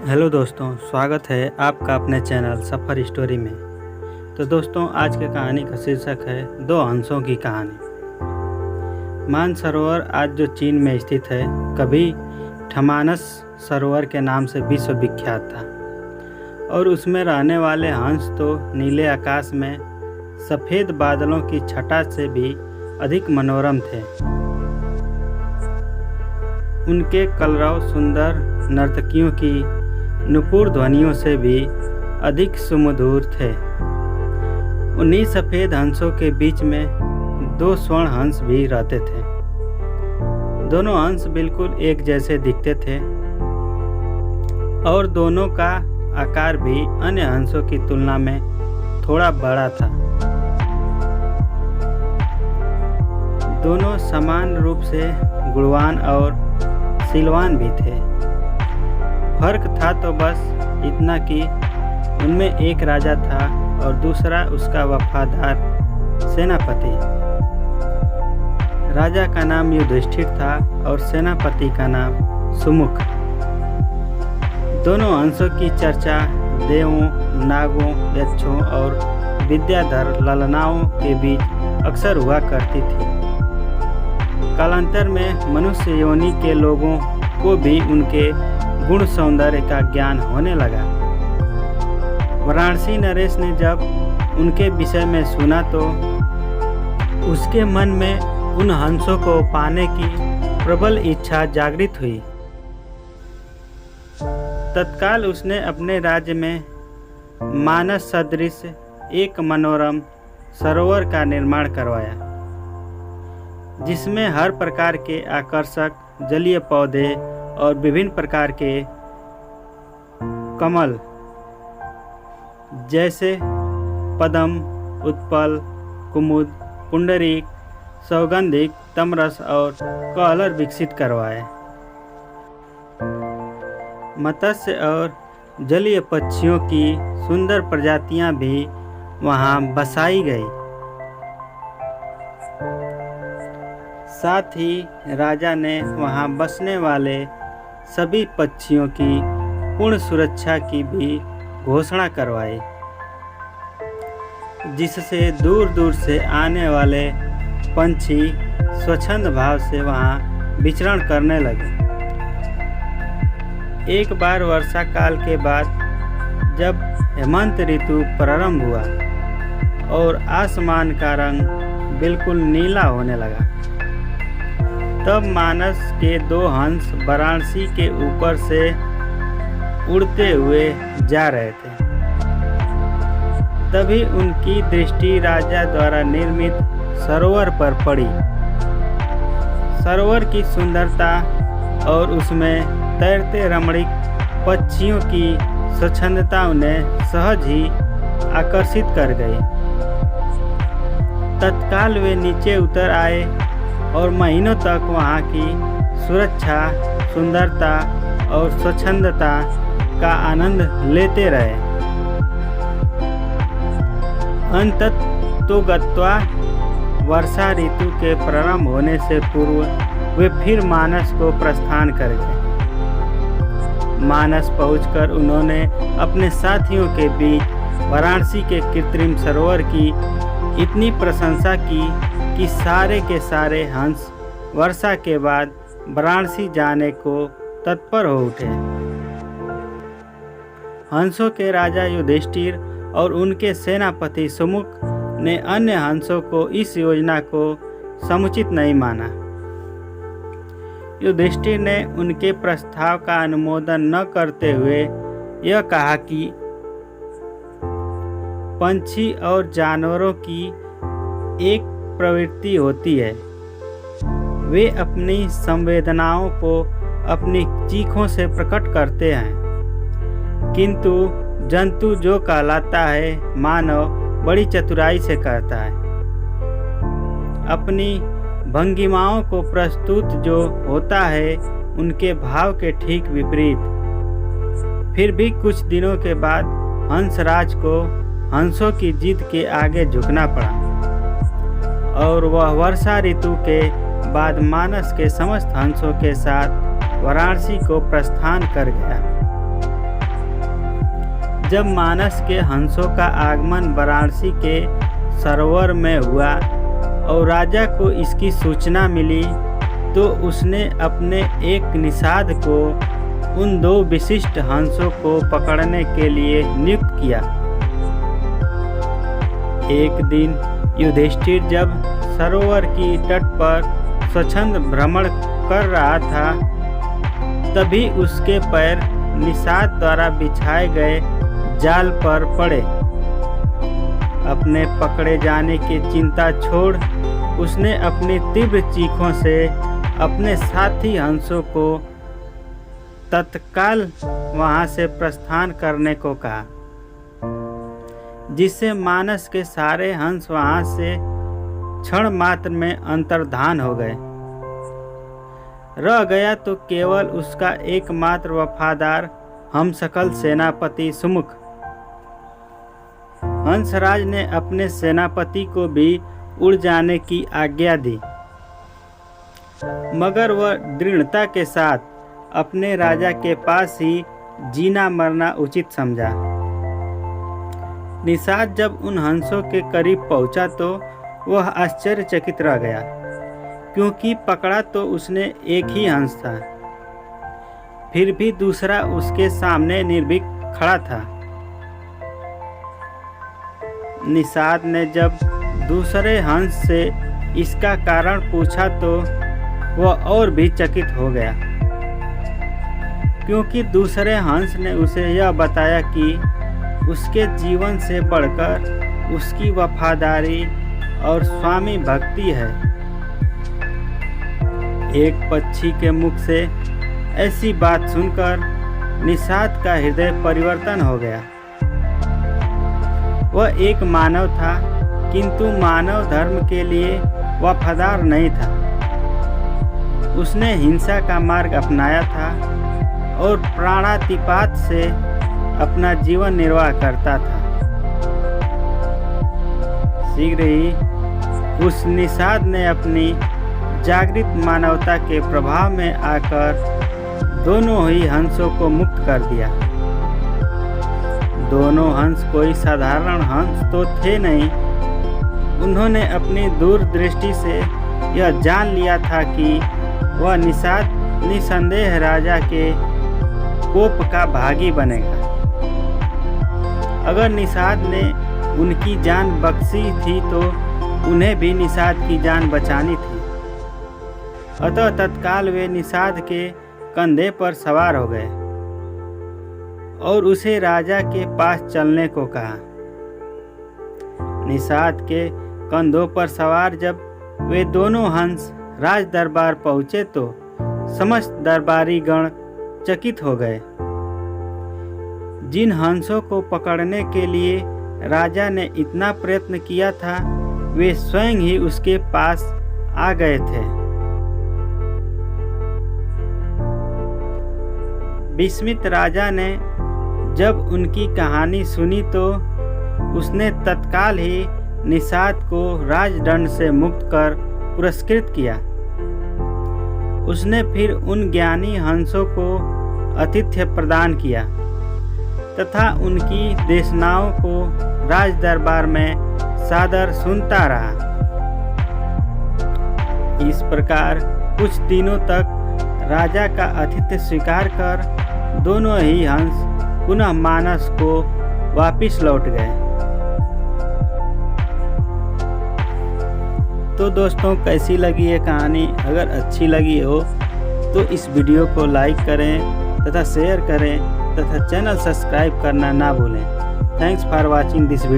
Hello दोस्तों, स्वागत है आपका अपने चैनल सफ़र स्टोरी में। तो दोस्तों, आज की कहानी का शीर्षक है दो हंसों की कहानी। मानसरोवर आज जो चीन में स्थित है, कभी ठमानस सरोवर के नाम से विश्व विख्यात था और उसमें रहने वाले हंस तो नीले आकाश में सफ़ेद बादलों की छटा से भी अधिक मनोरम थे। उनके कलरव सुंदर नर्तकियों की नुपुर ध्वनियों से भी अधिक सुमधुर थे। उन्हीं सफ़ेद हंसों के बीच में दो स्वर्ण हंस भी रहते थे। दोनों हंस बिल्कुल एक जैसे दिखते थे और दोनों का आकार भी अन्य हंसों की तुलना में थोड़ा बड़ा था। दोनों समान रूप से गुणवान और शीलवान भी थे। फर्क था तो बस इतना कि उनमें एक राजा था और दूसरा उसका वफादार सेनापति। राजा का नाम युधिष्ठिर था और सेनापति का नाम सुमुख। दोनों हंसों की चर्चा देवों, नागों, यक्षों और विद्याधर ललनाओं के बीच अक्सर हुआ करती थी। कालांतर में मनुष्य योनि के लोगों को भी उनके गुण सौंदर्य का ज्ञान होने लगा। वाराणसी नरेश ने जब उनके विषय में सुना तो उसके मन में उन हंसों को पाने की प्रबल इच्छा जागृत हुई। तत्काल उसने अपने राज्य में मानस सदृश एक मनोरम सरोवर का निर्माण करवाया, जिसमें हर प्रकार के आकर्षक जलीय पौधे और विभिन्न प्रकार के कमल जैसे पद्म, उत्पल, कुमुद, पुंडरीक, सौगंधिक, तमरस और कलर विकसित करवाए। मत्स्य और जलीय पक्षियों की सुंदर प्रजातियां भी वहां बसाई गई। साथ ही राजा ने वहां बसने वाले सभी पक्षियों की पूर्ण सुरक्षा की भी घोषणा करवाई, जिससे दूर दूर से आने वाले पंछी स्वच्छंद भाव से वहां विचरण करने लगे। एक बार वर्षा काल के बाद जब हेमंत ऋतु प्रारंभ हुआ और आसमान का रंग बिल्कुल नीला होने लगा, तब मानस के दो हंस वाराणसी के ऊपर से उड़ते हुए जा रहे थे। तभी उनकी दृष्टि राजा द्वारा निर्मित सरोवर पर पड़ी। सरोवर की सुंदरता और उसमें तैरते रमणीक पक्षियों की स्वच्छंदता उन्हें सहज ही आकर्षित कर गई। तत्काल वे नीचे उतर आए और महीनों तक वहाँ की सुरक्षा, सुंदरता और स्वच्छंदता का आनंद लेते रहे। अंततोगत्वा वर्षा ऋतु के प्रारंभ होने से पूर्व वे फिर मानस को प्रस्थान कर गए। मानस पहुंचकर उन्होंने अपने साथियों के बीच वाराणसी के कृत्रिम सरोवर की इतनी प्रशंसा की कि सारे के सारे हंस वर्षा के बाद वाराणसी जाने को तत्पर हो उठे। हंसों के राजा युधिष्ठिर और उनके सेनापति सुमुख ने अन्य हंसों को इस योजना को समुचित नहीं माना। युधिष्ठिर ने उनके प्रस्ताव का अनुमोदन न करते हुए यह कहा कि पंछी और जानवरों की एक प्रवृत्ति होती है, वे अपनी संवेदनाओं को अपनी चीखों से प्रकट करते हैं, किंतु जंतु जो कहलाता है मानव बड़ी चतुराई से करता है। अपनी भंगिमाओं को प्रस्तुत जो होता है उनके भाव के ठीक विपरीत। फिर भी कुछ दिनों के बाद हंसराज को हंसों की जिद के आगे झुकना पड़ा और वह वर्षा ऋतु के बाद मानस के समस्त हंसों के साथ वाराणसी को प्रस्थान कर गया। जब मानस के हंसों का आगमन वाराणसी के सरोवर में हुआ और राजा को इसकी सूचना मिली तो उसने अपने एक निषाद को उन 2 विशिष्ट हंसों को पकड़ने के लिए नियुक्त किया। एक दिन युधिष्ठिर जब सरोवर की तट पर स्वच्छंद भ्रमण कर रहा था, तभी उसके पैर निषाद द्वारा बिछाए गए जाल पर पड़े। अपने पकड़े जाने की चिंता छोड़ उसने अपनी तीव्र चीखों से अपने साथी हंसों को तत्काल वहां से प्रस्थान करने को कहा, जिससे मानस के सारे हंस वहां से क्षण मात्र में अंतर्धान हो गए। रह गया तो केवल उसका एकमात्र वफादार हमशक्ल सेनापति सुमुख। हंसराज ने अपने सेनापति को भी उड़ जाने की आज्ञा दी, मगर वह दृढ़ता के साथ अपने राजा के पास ही जीना मरना उचित समझा। निषाद जब उन हंसों के करीब पहुंचा तो वह आश्चर्यचकित रह गया, क्योंकि पकड़ा तो उसने एक ही हंस था, फिर भी दूसरा उसके सामने निर्भीक खड़ा था। निषाद ने जब दूसरे हंस से इसका कारण पूछा तो वह और भी चकित हो गया, क्योंकि दूसरे हंस ने उसे यह बताया कि उसके जीवन से बढ़कर उसकी वफादारी और स्वामी भक्ति है। एक पक्षी के मुख से ऐसी बात सुनकर निषाद का हृदय परिवर्तन हो गया। वह एक मानव था, किंतु मानव धर्म के लिए वफादार नहीं था। उसने हिंसा का मार्ग अपनाया था और प्राणातिपात से अपना जीवन निर्वाह करता था। शीघ्र ही उस निषाद ने अपनी जागृत मानवता के प्रभाव में आकर दोनों ही हंसों को मुक्त कर दिया। दोनों हंस कोई साधारण हंस तो थे नहीं। उन्होंने अपनी दूरदृष्टि से यह जान लिया था कि वह निषाद निसंदेह राजा के कोप का भागी बनेगा। अगर निषाद ने उनकी जान बख्शी थी तो उन्हें भी निषाद की जान बचानी थी। अतः तत्काल वे निषाद के कंधे पर सवार हो गए और उसे राजा के पास चलने को कहा। निषाद के कंधों पर सवार जब वे दोनों हंस राज दरबार पहुंचे तो समस्त दरबारी गण चकित हो गए। जिन हंसों को पकड़ने के लिए राजा ने इतना प्रयत्न किया था, वे स्वयं ही उसके पास आ गए थे। विस्मित राजा ने जब उनकी कहानी सुनी तो उसने तत्काल ही निषाद को राजदंड से मुक्त कर पुरस्कृत किया। उसने फिर उन ज्ञानी हंसों को आतिथ्य प्रदान किया तथा उनकी देशनाओं को राज दरबार में सादर सुनता रहा। इस प्रकार कुछ दिनों तक राजा का आतिथ्य स्वीकार कर दोनों ही हंस पुनः मानस को वापिस लौट गए। तो दोस्तों, कैसी लगी ये कहानी? अगर अच्छी लगी हो तो इस वीडियो को लाइक करें तथा शेयर करें तथा चैनल सब्सक्राइब करना ना भूलें। Thanks for watching this video.